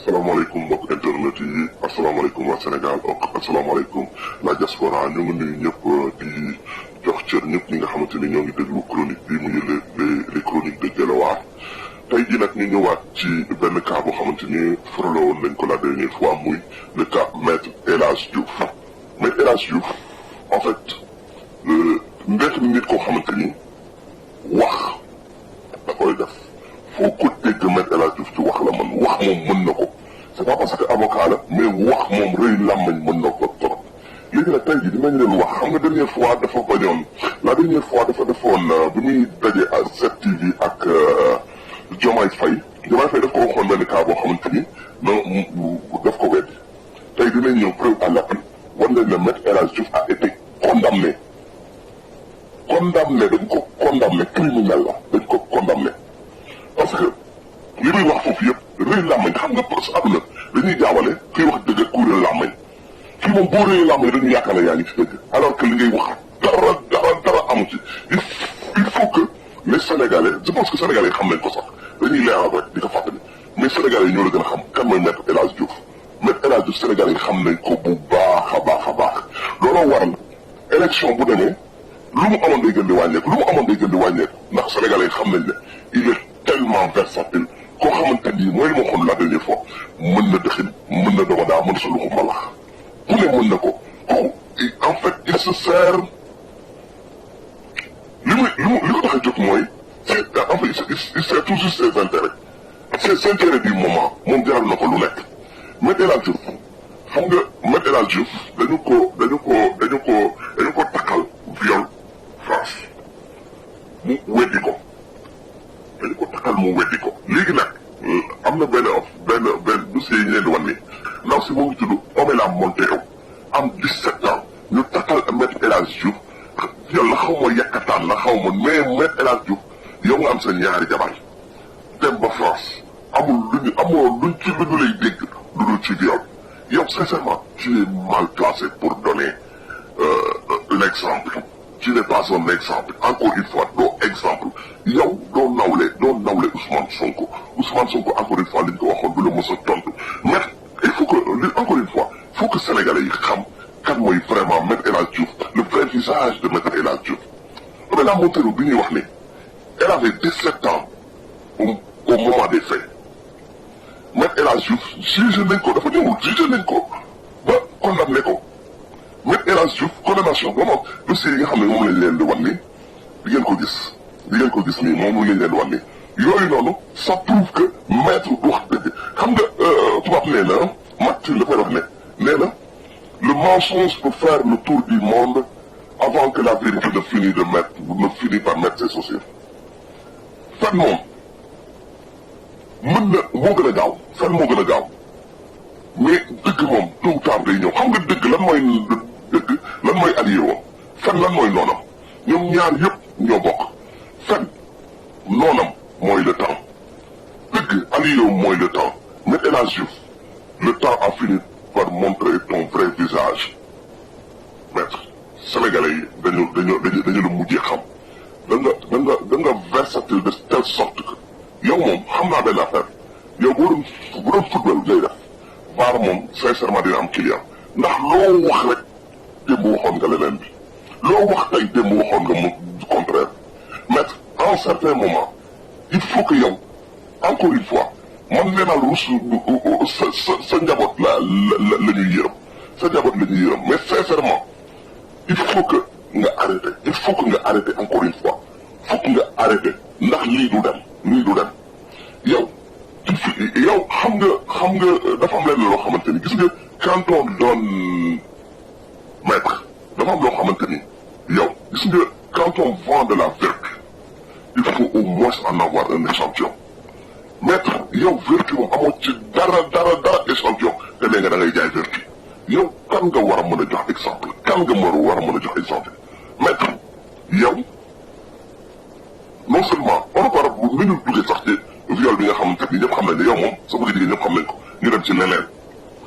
asalaamaaleykum mbokk internet yi asalaamaaleykum waa Sénégal asalaamaaleykum la diaspora ñu ngi nuyu ñëpp di jox cër ñëpp ñi nga xamante ni ñoo ngi déglu chronique bi muy les chroniques de Guelwaar tey jii nag ñu ñëwaat ci benn cas boo xamante ni frôlé woon nañ ko la dernière fois muy le cas maître El Hadj Diouf. maître El Hadj Diouf en fait nekk na nit koo xamante ni wax da koy def foo ko dégg maître El Hadj Diouf ci wax la man wax moom mën na ko. c'est pas parce que avocat la mais wax moom rëy làmmañ mën na ko trop léegi nag tey jii dinañ leen wax xam nga dernière fois dafa bañoon la dernière fois dafa defoon bi muy daje à 7TV ak Diomaye Faye daf ko waxoon benn cas boo xamante ni non daf ko weddi tey dinañ ñëw preuve à l'appui war nañ ne maître El Hadj Diouf a été condamné dañ ko condamné criminel la dañ ko condamné parce que li muy wax foofu yëpp rëy làmmañ xam nga parce que àdduna dañuy jaawale kuy wax dëgg ak kuy rëy làmmañ fii moom boo rëy làmmañ dañuy yaakaar ne yaa ngi ci dëgg alors que li ngay wax dara amu ci il faut que les Sénégalais je pense que Sénégalais xam nañ ko sax dañuy leeral rek di ko fàttali mais Sénégalais yi ñoo la gën a xam kan mooy maître El Hadj Diouf maître El Hadj Diouf Sénégalais yi xam nañ ko bu baax a baax looloo waral élection bu demee lu mu amoon day gën di wàññeeku ndax Sénégalais yi xam nañ ne il est tellement versatile koo xamante ni mooy li ma waxoon la dernière fois mën na dëxin mën na dogadaa mën sa luxu mbalax ku ne mën na ko en fait il se sert li ko tax a jóg mooy en fait il sert toujours ses intérêts ses intérêts du moment moom jaral na ko lu nekk maître El Hadj Diouf xam nga maître El Hadj Diouf dañu ko takkal viol France mu weddi ko dañu ko takkal mu weddi ko léegi nag am na benn dossier yi ñu leen di wan ni ndaw si mu ngi tudd Pamela Montero am 17 ans ñu takkal maître El Hadj Diouf yow la xaw ma yàkkataan la xaw ma mais maître El Hadj Diouf yow nga am sa ñaari jabar dem ba France amoo luñ ci lu ñu lay dégg lu dul ci viol yow sincèrement tu es mal placé pour donner l'exemple. Tu n'es pas un exemple encore une fois doo exemple yow doo nawle Ousmane Sonko encore une fois li ñu ko waxoon du la mos a tontu mais il faut que encore une fois il faut que sénégalais yi xam kan mooy vraiment maître El Hadj Diouf le vrai visage de maître El Hadj Diouf. Pamela Montero bi ñuy wax ni elle avait 17 ans au moment des faits maître El Hadj Diouf jugé nañ ko dafa ñëwul jugé nañ ko ba condamné ko. maître El Hadj Diouf condamnation vraiment dossier yi nga xam ne moom lañ leen di wan ni di ngeen ko gis nii moom lañ leen di wan ni yooyu noonu ça prouve que maître du wax dëgg xam nga tubaab nee na Matt dafay wax ne nee na le mensonge peut faire le tour du monde avant que la vérité ne finisse par mettre ses chaussures. fen moom moo gën a gaaw fen moo gën a gaaw mais dëgg moom tôt ou tard day ñëw xam nga dëgg lan mooy allié woon fen lan mooy noonam ñoom ñaar yëpp ñoo bokk fen noonam mooy le temps dëgg allié mooy le temps maître El Hadj Diouf le temps a fini par montrer ton vrai visage maître sénégalais yi dañu la mujjee xam da nga versatile de telle sorte que yow moom xam naa benn affaire yow bu doon football lay def baara moom sincèrement dina am client ndax loo wax rek démb waxoon nga leneen bi loo wax tey démb waxoon nga mu contraire maître à un certain moment il faut que yow encore une fois man nee naa rus sa njaboot la ñuy yërëm mais sincèrement il faut que nga arrêté encore une fois faut que nga arrêté ndax lii du dem yow xam nga dafa am leen loo xamante ni gis nga quand on donne maître dafa am loo xamante ni yow gis nga quand on vend de la vertu il faut au moins en avoir un échantillon maître yow vertu moom amoo ci dara échantillon te nee nga da ngay jaay vertu yow kan nga war a mën a jox exemple maître yow non seulement on par ni ñu duggee sax ci viol bi nga xamante ni ñëpp xam nañ ne yow moom sa bëgg jigéen ñëpp xam nañ ko ñu dem ci leneen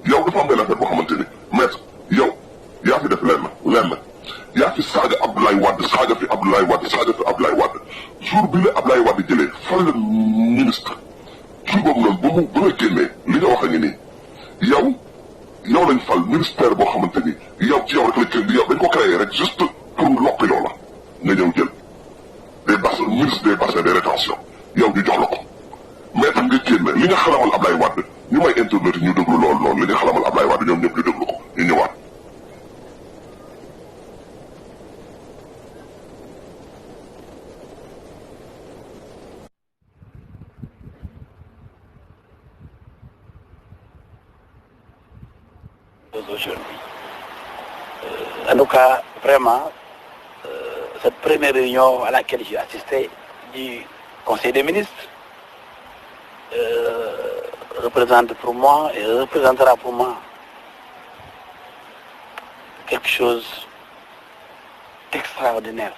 yow dafa am benn affaire boo xamante ni maître yow yaa fi def lenn yaa fi saaga Abdoulaye Wade saaga fi Abdoulaye Wade jour bi la Abdoulaye Wade jëlee fan la ministre jour boobu noonu ba ba nga génnee li nga wax a ngi nii yow lañ fal ministère boo xamante ni yow ci yow rek la kenn yow dañ ko créé rek juste pour loppi loola nga ñëw jël des bassins ministre des bassins des rétention yow ñu jox la ko mais tam nga génn li nga xalamal Ablaye Wade ñu may internet ñu déglu loolu noonu li nga xalamal Ablaye Wade ñoom ñëpp ñu déglu ko ñu ñëwaat. Aujourd'hui. En tout cas, vraiment, cette première réunion à laquelle j'ai assisté du Conseil des ministres représente pour moi et représentera pour moi quelque chose d'extraordinaire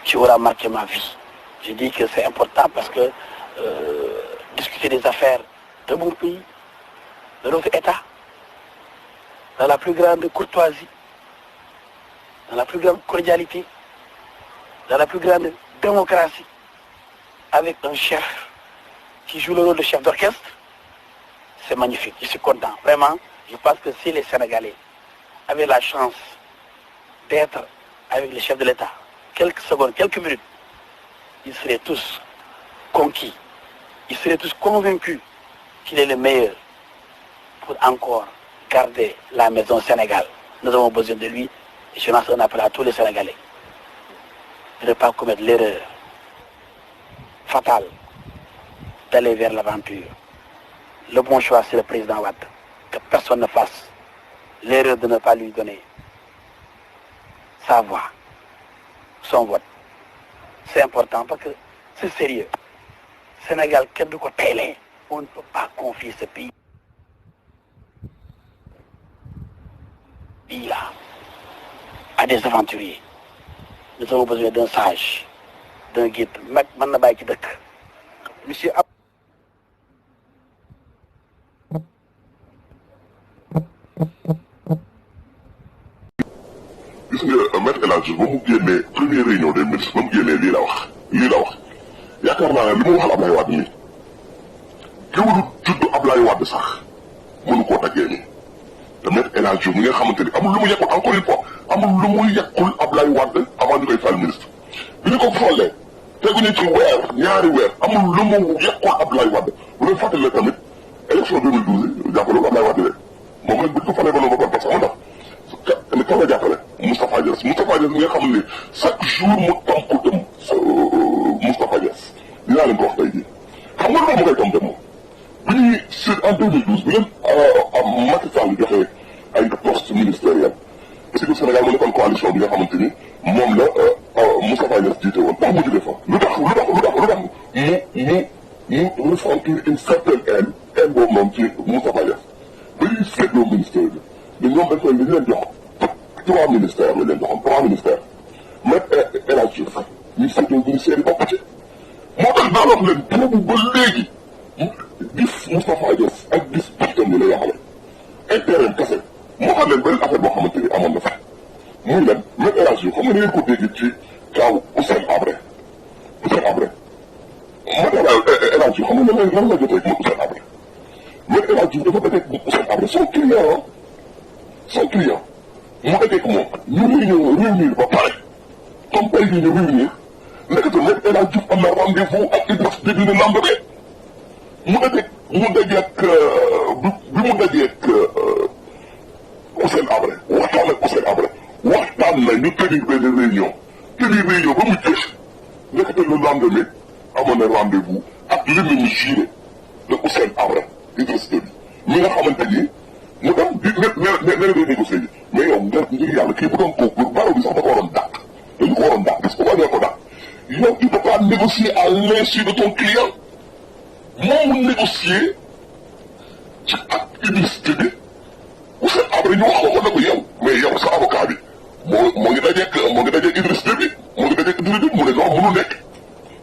qui aura marqué ma vie. Je dis que c'est important parce que discuter des affaires de mon pays, de notre État, dans la plus grande courtoisie, dans la plus grande cordialité, dans la plus grande démocratie, avec un chef qui joue le rôle de chef d'orchestre, c'est magnifique. Je suis content. Vraiment, je pense que si les Sénégalais avaient la chance d'être avec le chef de l'État, quelques secondes, quelques minutes, ils seraient tous conquis. Ils seraient tous convaincus qu'il est le meilleur pour encore garder la maison Sénégal. Nous avons besoin de lui et je lance un appel à tous les Sénégalais de ne pas commettre l'erreur fatale d'aller vers l'aventure. Le bon choix, c'est le président Wade. Que personne ne fasse l'erreur de ne pas lui donner sa voix, son vote. C'est important parce que c'est sérieux. Sénégal, quel de côté, on ne peut pas confier ce pays là à des aventuriers. Nous avons besoin d'un sage, d'un guide. Monsieur gis nga Maître El Hadji ba mu génnee première réunion des ministres ba mu génnee lii la wax yaakaar naa ne li mu waxal Ablaye Wade nii kéwlu juddu Ablaye Wade sax mënu koo taggee nii te Maître El Hadji mi nga xamante ni amul lu mu yekkul encore une fois amul lu mu yekkul Ablaye Wade avant ñu koy fal ministre bi ñu ko follee teguñu ci weer ñaari weer amul lu mu yekkul Ablaye Wade bu leen fàttali tamit élection 2012 jàppale Ablaye Wade rek moom rek bu ñu ko falee ba noonu ba parce que moo tax mais kaw la jàppale Moustapha Niasse mi nga xam ne chaque jour mu tàmku dem Moustapha Niasse dinaa leen ko wax tey jii xam nga lu ma koy tàmku dem moom bi ñuy en 2012 bi leen Macky Sall joxe ay poste ministériel parce que Sénégal mu nekkoon coalition bi nga xamante ni moom la Moustapha Niasse jiite woon tax mu jóge fa lu tax mu ressentir une certaine haine boobu noonu ci Moustapha Niasse ba ñuy seetloo ministère bi mais ñoom dañ koy li ñu leen jox 3 ministères la leen joxoon 3 ministères Maître El Hadji Diouf ñu seetloo ministère yi bokk ci moo tax naa wax leen boobu ba léegi gis Moustapha Niasse ak gis partem bi la yaxale intérêt kese moo xam leen benn affaire boo xamante ni amoon na fa muy leen Maître El Hadji Diouf xam nga ni ngeen ko dégg ci kaw Hissène Habré Maître El Hadji Diouf xam nga lan la jotee ak Hissène Habré Maître El Hadji Diouf dafa dajeeg Hissène Habré son client mu dajeeg moom ñu réunir ba pare comme tey jii ñu réunir nekkatu Maître El Hadji Diouf am na rendez-vous ak Idriss Déby ne lendemain mu dajeeg bi mu dajeeg Hissène Habré waxtaan ak Hissène Habré waxtaan na ñu tenir benn réunion ba mu jeex nekkatu le lendemain amoon na rendez-vous ak l'ennemi juré de Hissène Habré Idriss Déby mi nga xamante ni mu dem di ne day négocier ji mais yow ngir yàlla kii bu doon kooku baro bi sax da ko waroon dàq dañu ko waroon dàq parce que waa ñoo ko dàq yow tu peux pas négocier à l'insu de ton client moom mu négocier ci ak Idriss Déby Hissène Habré ñu wax ko ne ko yow mais yow sa avocat bi moo ngi dajeeg Idriss Déby mu ne non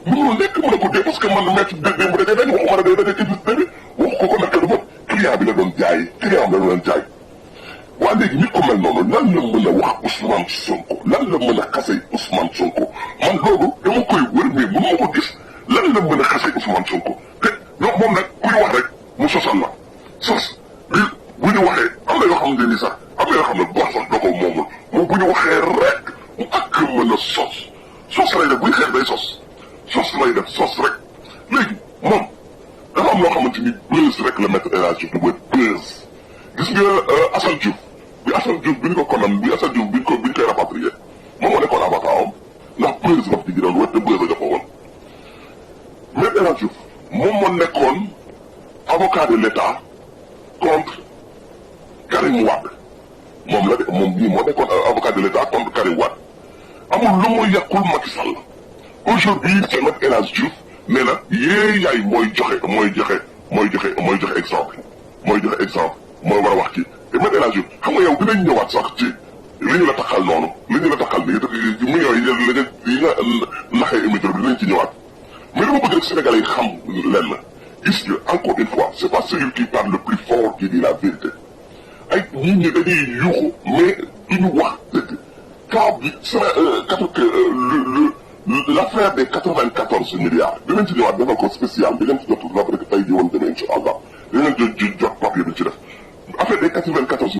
mënul nekk mu ne ko dee parce que man Maître Déby mu dajee nañ waxuma ne day dajeeg Idriss Déby wax ko nekk dama client bi la doon jaay client bi la doon jaay waa léegi nit ko mel noonu lan la mën a wax Ousmane Sonko lan la mën a xase Ousmane Sonko man loolu dama koy wër mais mënu ma ko gis lan la mën a xase Ousmane Sonko ñoom moom nag ku ñu wax rek mu sosal la sos bi bu ñu waxee am na yoo xamante ni sax am na yoo xam ne bor sax da ko moomul moom bu ñu waxee rek mu ak mën a sos lay def buy xeex day sos lay def sos rek léegi moom dafa am loo xamante ni buzz rek la mettre El Hadji Diouf di wër buzz gis nga Assane Diouf bi ñu ko konam bi Assane Diouf bi ñu koy rapatrié moom moo nekkoon avocat am ndax buzz wax di doon wër te buzz a dafa woon mais El Hadji Diouf moom moo nekkoon avocat de l'État contre Karim Wade moom la de moom bii moo nekkoon avocat de l'État contre Karim Wade amul lu muy yàqul Macky Sall aujourd'hui c'est nag El Hadji Diouf nee na yaay mooy joxe exemple mooy war a wax ci te même El Hadji Diouf xam nga yow dinañ ñëwaat sax ci li ñu la taxal noonu li ñu la taxal nii millions yi nga naxee émetteur bi dinañ ci ñëwaat mais dama bëgg rek Sénégalais yi xam lenn gis nga encore une fois c'est pas celui qui parle le plus fort qui dit la vérité ay nit ñi dañuy yuuxu mais duñu wax dëgg cas bi l'affaire des 94 milliards dinañ ci ñëwaat defal ko spécial bi ngeen ci